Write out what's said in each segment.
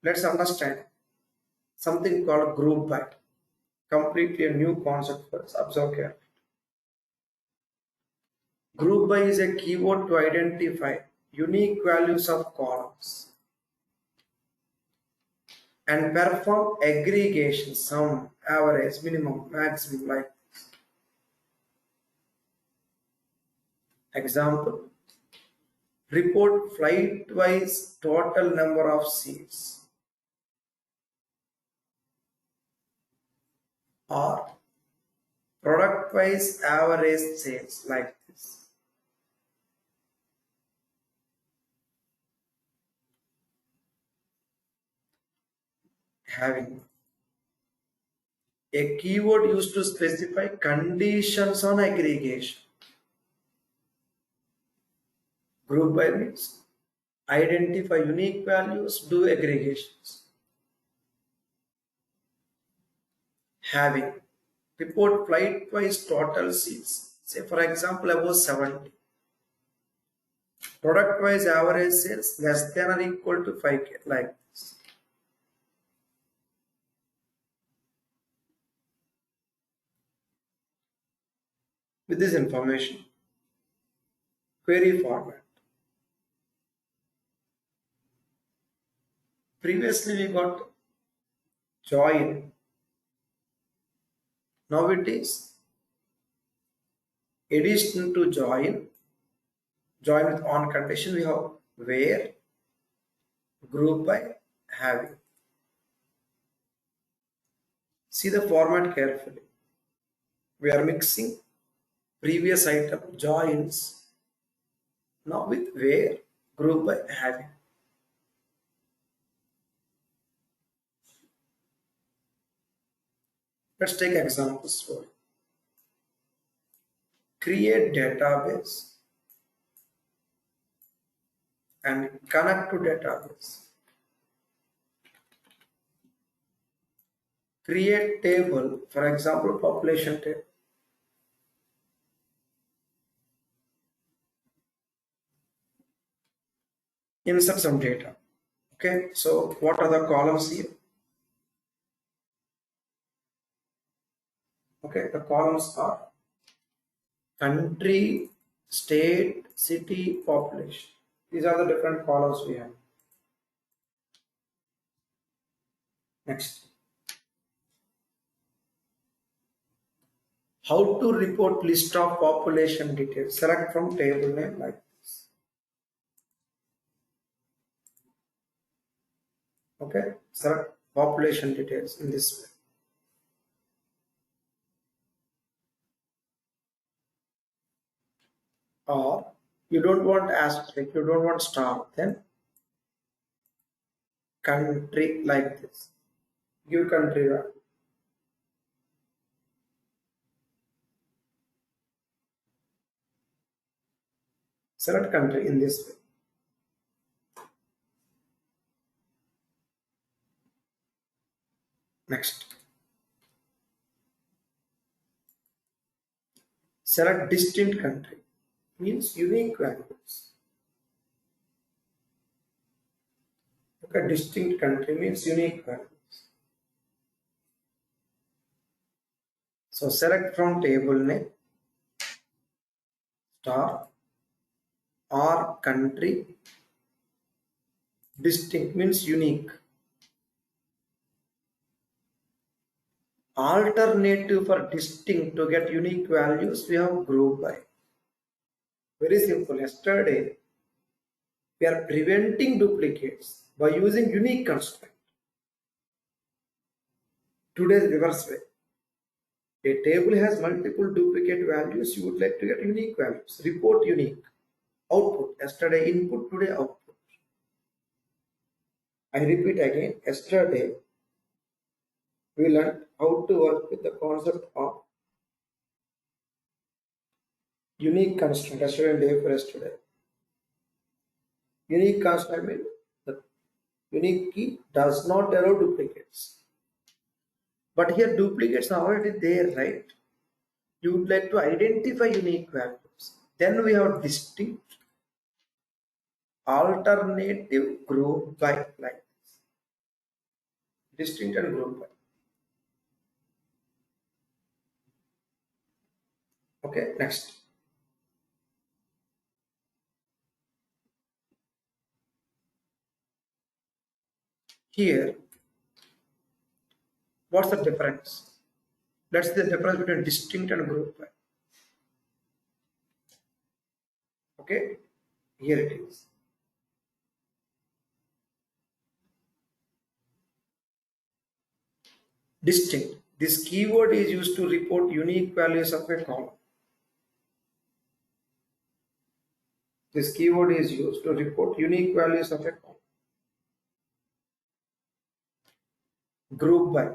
Let's understand something called group by. Completely a new concept for us. Observe carefully. Group by is a keyword to identify unique values of columns and perform aggregation, sum, average, minimum, maximum, like example. Report flight-wise total number of seats or product-wise average sales, like this. Having a keyword used to specify conditions on aggregation. Group by means identify unique values, do aggregations. Having report flight wise total seats, say for example above 70. Product wise average sales less than or equal to 5K, like this. With this information, query format. Previously we got join. Now it is addition to join. Join with on condition, we have where, group by, having. See the format carefully. We are mixing previous item joins now with where, group by, having. Let's take examples for it. Create database and connect to database. Create table, for example, population table. Insert some data. Okay, so what are the columns here? Okay, the columns are country, state, city, population. These are the different columns we have. Next. How to report list of population details. Select from table name like this. Okay, select population details in this way. Or you don't want asterisk, you don't want star, then country like this. Give country value. Select country in this way. Next. Select distinct country, means unique values. Okay, distinct country means unique values. So select from table name, star, or country. Distinct means unique. Alternative for distinct, to get unique values, we have group by. Very simple. Yesterday, we are preventing duplicates by using unique constraint. Today's reverse way. A table has multiple duplicate values. You would like to get unique values. Report unique. Output. Yesterday input, today output. I repeat again. Yesterday we learned how to work with the concept of unique constraint. Yesterday and day before yesterday. Unique constraint means the unique key does not allow duplicates. But here duplicates are already there, right? You would like to identify unique values. Then we have distinct, alternative, group by, like this. distinct and group by. Okay, next. Here, what's the difference? That's the difference between distinct and group by. Okay, here it is. Distinct. This keyword is used to report unique values of a column. This keyword is used to report unique values of a column. Group by,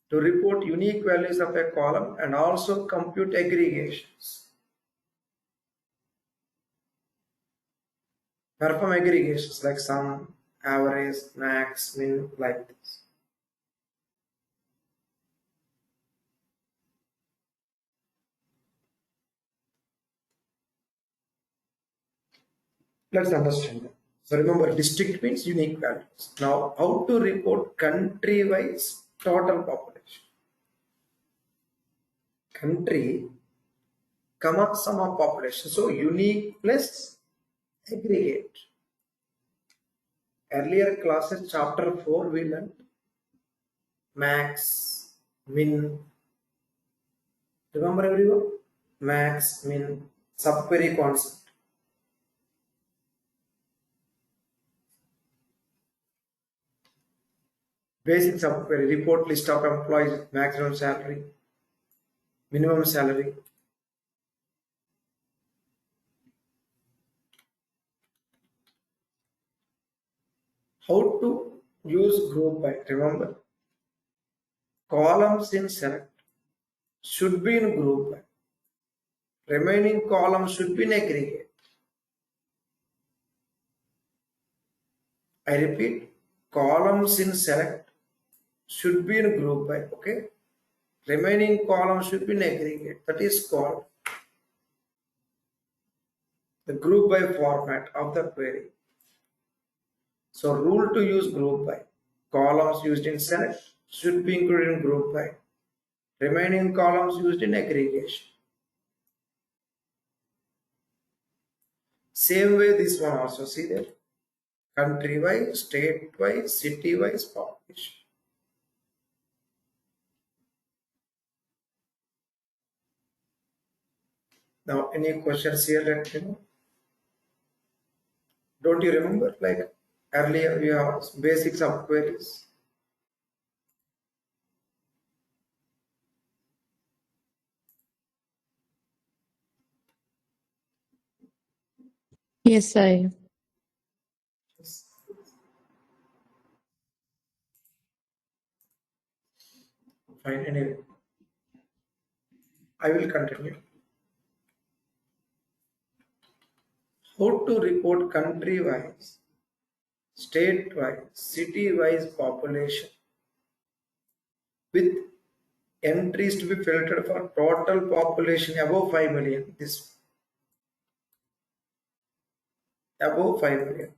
to report unique values of a column and also compute aggregations. Perform aggregations like sum, average, max, min, like this. Let's understand that. So remember, district means unique values. Now, how to report country-wise total population? Country, comma, sum of population. So unique plus aggregate. Earlier classes, chapter 4, we learned max, min. Remember everyone? Max, min, subquery concept. Basic subquery, report list of employees, maximum salary, minimum salary. How to use group by? Remember, columns in select should be in group by. Remaining columns should be in aggregate. I repeat, columns in select should be in group by. Okay. Remaining columns should be in aggregate. That is called the group by format of the query. So rule to use group by. Columns used in select should be included in group by. Remaining columns used in aggregation. Same way this one also, see there. Country wise, state wise, city wise, population. Now any questions here, let me know. Don't you remember, like earlier we have basics of queries? Yes, I. Yes. Fine, anyway. I will continue. How to report country wise, state wise, city wise population with entries to be filtered for total population above 5 million. This above 5 million.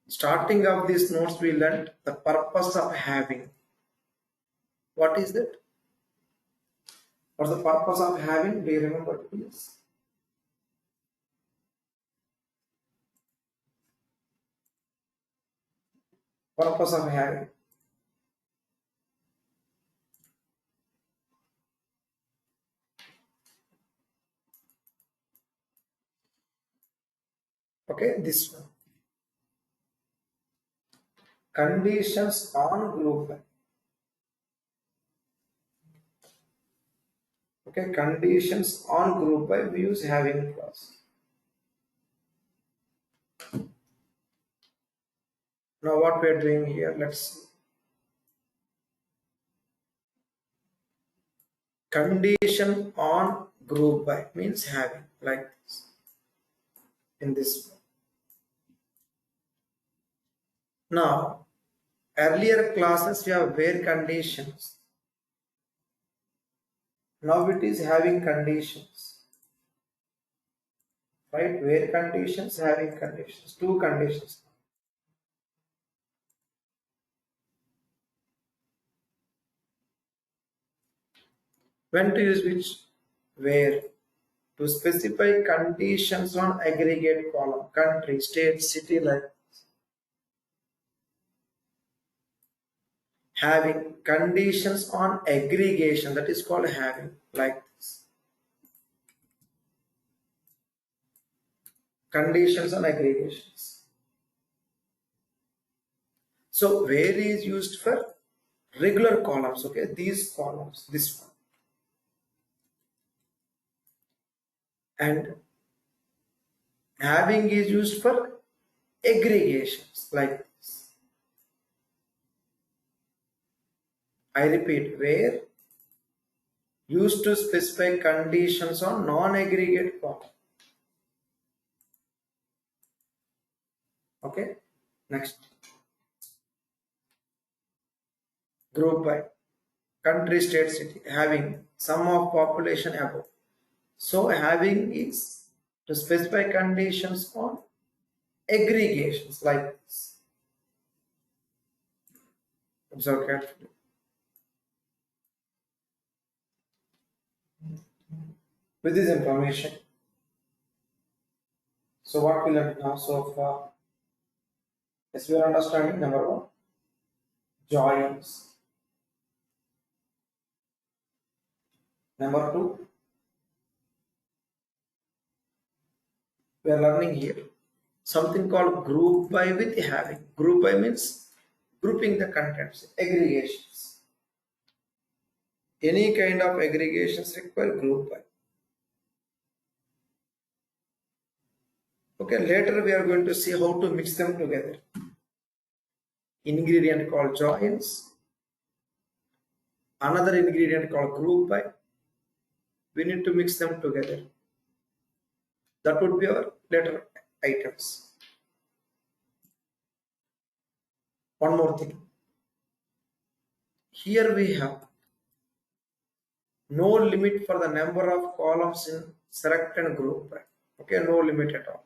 Starting of these notes, we learned the purpose of having. What is that? What's the purpose of having? Do you remember, please? Purpose of having. Okay, this one. Conditions on group by. Okay, conditions on group by, we use having clause. Now what we are doing here, let's see. Condition on group by means having, like this. In this way. Now, earlier classes we have where conditions. Now it is having conditions. right? Where conditions, having conditions, two conditions. When to use which? Where? To specify conditions on aggregate column, country, state, city, like having conditions on aggregation, that is called having, like this. Conditions on aggregations. So where is used for regular columns, okay? These columns, this one. And having is used for aggregations, like this. I repeat, where used to specify conditions on non-aggregate column. Okay, next. Group by country, state, city, having sum of population above. So having is to specify conditions on aggregations, like this. Observe carefully. With this information, so what we learned now so far? Yes, we are understanding number one, joins. Number two, we are learning here something called group by with having. Group by means grouping the contents, aggregations. Any kind of aggregations require group by. Okay, later we are going to see how to mix them together. Ingredient called joins, another ingredient called group by. We need to mix them together. That would be our later items. One more thing. Here we have no limit for the number of columns in select and group by. Okay, no limit at all.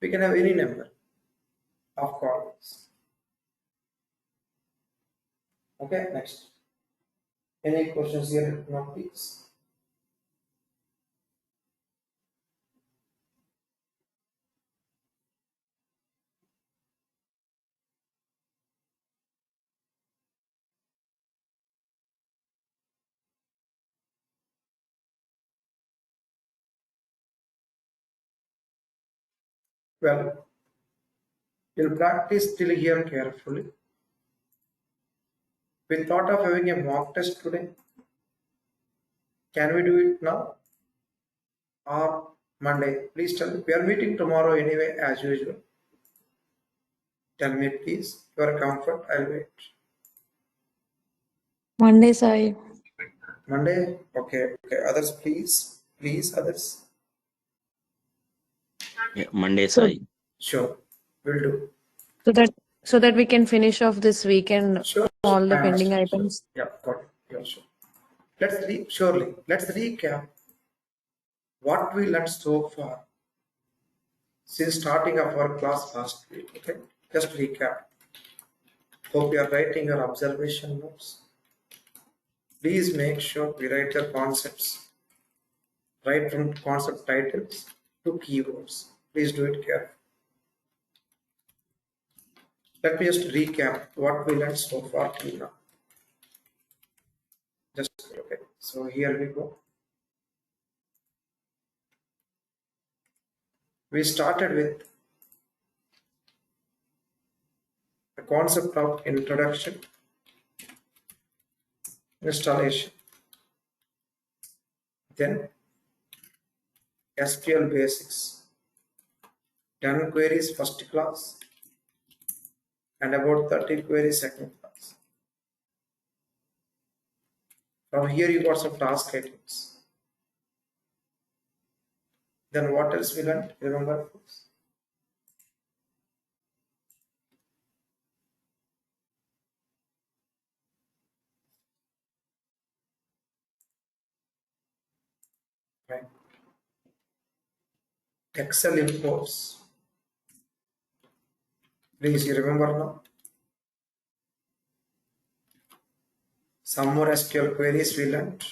We can have any number of columns. Okay, next. Any questions here? No, please. Well, we'll practice till here carefully. We thought of having a mock test today. Can we do it now or Monday? Please tell me. We are meeting tomorrow anyway, as usual. Tell me, please. Your comfort. I'll wait. Monday, Sai. Monday? Okay. Okay. Others, please. Please, others. Yeah, Monday, So, Sai. Sure. Will do. so that we can finish off this weekend Sure. all I the pending understand. Sure. items. Yeah, got it. Yeah, sure. Let's recap what we learned so far since starting of our class last week. Okay. Just recap. Hope you are writing your observation notes. Please make sure we write your concepts right from concept titles to keywords. Please do it carefully. Let me just recap what we learned so far till now. Just okay. So here we go. We started with the concept of introduction, installation, then SQL basics, 10 queries first class, and about 30 queries second class. From here you got some task items. Then what else we learned? Remember, folks? Right. Excel imports. Please, you remember now? Some more SQL queries we learned.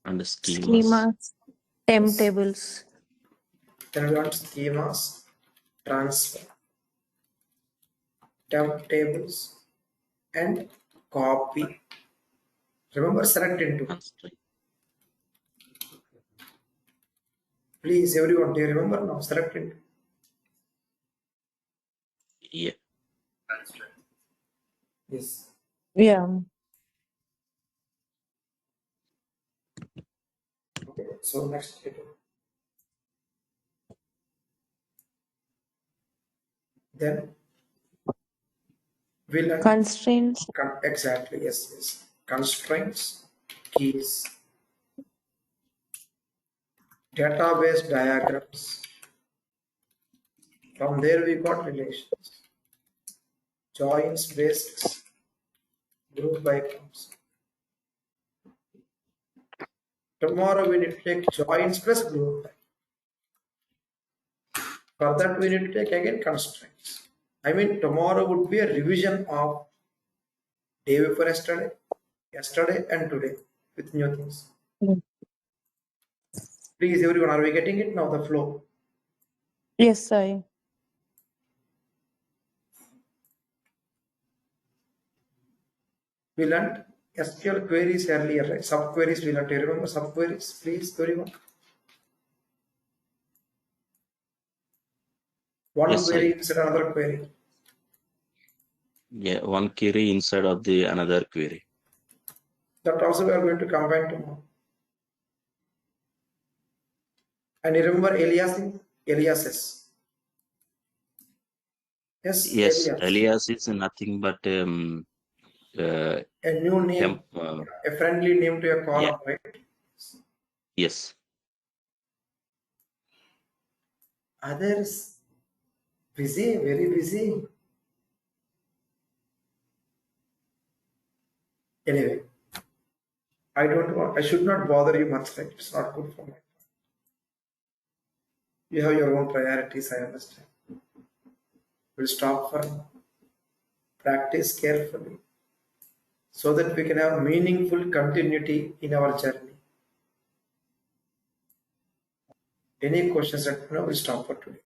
And schemas. Schemas, temp Yes. tables. Then we want schemas, transfer, temp tables, and copy. Remember, select into. Constraint. Please, everyone, do you remember now? Select into. Yeah. Yes. Yeah. Okay. So next. Then we learn Constraints. exactly. Yes. Yes. Constraints, keys, database diagrams. From there we got relations, joins, bases, group icons. Tomorrow we need to take joins plus group. For that we need to take again constraints. I mean tomorrow would be a revision of day before yesterday, yesterday and today with new things. Mm. Please everyone, are we getting it now? The flow. Yes, I. We learned SQL queries earlier, right? Subqueries we learned. Do you remember subqueries? Please everyone. One Yes, query I. inside another query. Yeah, one query inside of the another query. That also we are going to combine tomorrow. And you remember aliasing? Aliases. Yes, Yes, alias. alias is nothing but A new name, temp. a friendly name to a Yeah. column, right? Yes. Others busy, very busy. Anyway, I don't want, I should not bother you much, right? It's not good for me. You have your own priorities, I understand. We'll stop for now. Practice carefully so that we can have meaningful continuity in our journey. Any questions that we'll stop for today.